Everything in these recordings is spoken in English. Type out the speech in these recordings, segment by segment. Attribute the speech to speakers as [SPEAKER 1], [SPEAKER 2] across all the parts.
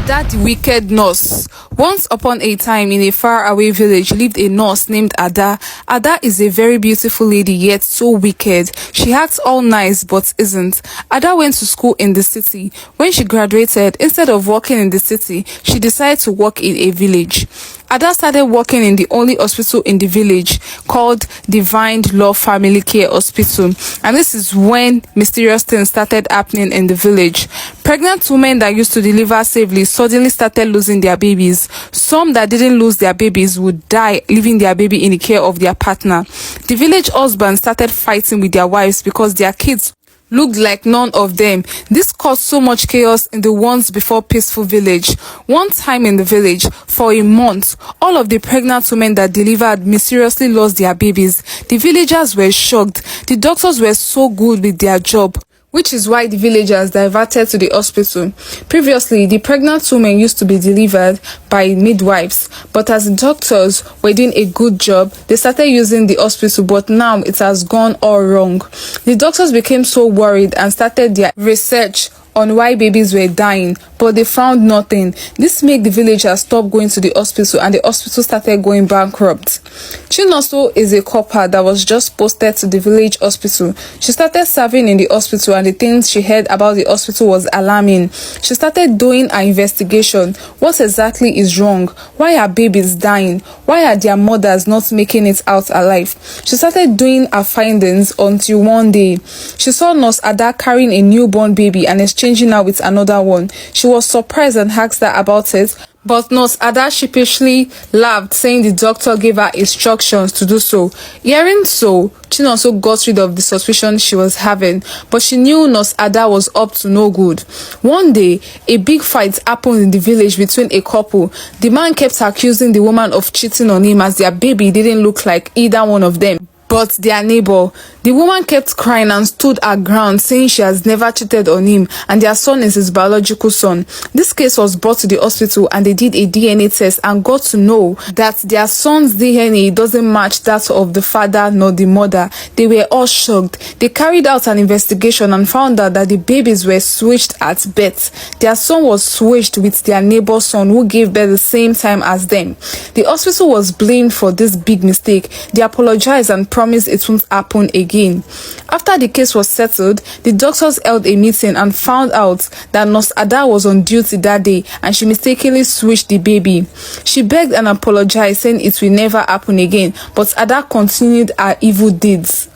[SPEAKER 1] Ada the wicked nurse. Once upon a time in a faraway village lived a nurse named Ada. Ada is a very beautiful lady yet so wicked. She acts all nice but isn't. Ada went to school in the city. When she graduated, instead of working in the city, she decided to work in a village. Ada started working in the only hospital in the village called Divine Love Family Care Hospital, and this is when mysterious things started happening in the village. Pregnant women that used to deliver safely suddenly started losing their babies. Some that didn't lose their babies would die, leaving their baby in the care of their partner. The village husbands started fighting with their wives because their kids looked like none of them. This caused so much chaos in the once before peaceful village. One time in the village, for a month, all of the pregnant women that delivered mysteriously lost their babies. The villagers were shocked. The doctors were so good with their job, which is why the villagers diverted to the hospital. Previously, the pregnant women used to be delivered by midwives, but as the doctors were doing a good job, they started using the hospital, but now it has gone all wrong. The doctors became so worried and started their research on why babies were dying, but they found nothing. This made the villagers stop going to the hospital, and the hospital started going bankrupt. Chinoso is a copper that was just posted to the village hospital. She started serving in the hospital, and the things she heard about the hospital was alarming. She started doing an investigation. What exactly is wrong? Why are babies dying? Why are their mothers not making it out alive? She started doing her findings until one day she saw Nurse Ada carrying a newborn baby and exchanging her with another one. She was surprised and asked her about it, but Nurse Ada sheepishly laughed, saying the doctor gave her instructions to do so. Hearing so, Chinoso got rid of the suspicion she was having, but she knew Nurse Ada was up to no good. One day, a big fight happened in the village between a couple. The man kept accusing the woman of cheating on him as their baby didn't look like either one of them but their neighbor. The woman kept crying and stood her ground, saying she has never cheated on him and their son is his biological son. This case was brought to the hospital and they did a DNA test and got to know that their son's DNA doesn't match that of the father nor the mother. They were all shocked. They carried out an investigation and found out that the babies were switched at birth. Their son was switched with their neighbor's son who gave birth the same time as them. The hospital was blamed for this big mistake. They apologized and promised it won't happen again. After the case was settled, the doctors held a meeting and found out that Nurse Ada was on duty that day and she mistakenly switched the baby. She begged and apologized, saying it will never happen again, but Ada continued her evil deeds.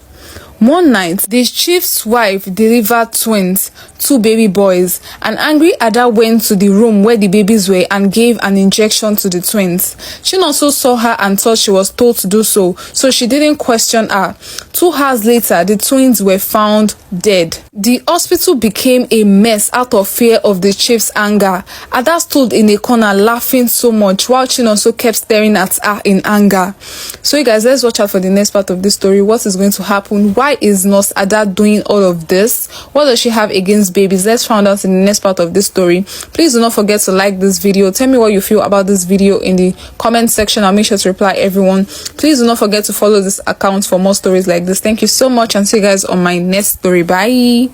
[SPEAKER 1] One night, the chief's wife delivered twins, 2 baby boys. An angry Ada went to the room where the babies were and gave an injection to the twins. She also saw her and thought she was told to do so, so she didn't question her. 2 hours later, the twins were found dead. The hospital became a mess out of fear of the chief's anger. Ada stood in a corner laughing so much while Chin also kept staring at her in anger. So you guys, let's watch out for the next part of this story. What is going to happen? Why is Nurse Ada doing all of this? What does she have against babies? Let's find out in the next part of this story. Please do not forget to like this video. Tell me what you feel about this video in the comment section. I'll make sure to reply everyone. Please do not forget to follow this account for more stories like this. Thank you so much and see you guys on my next story. Bye.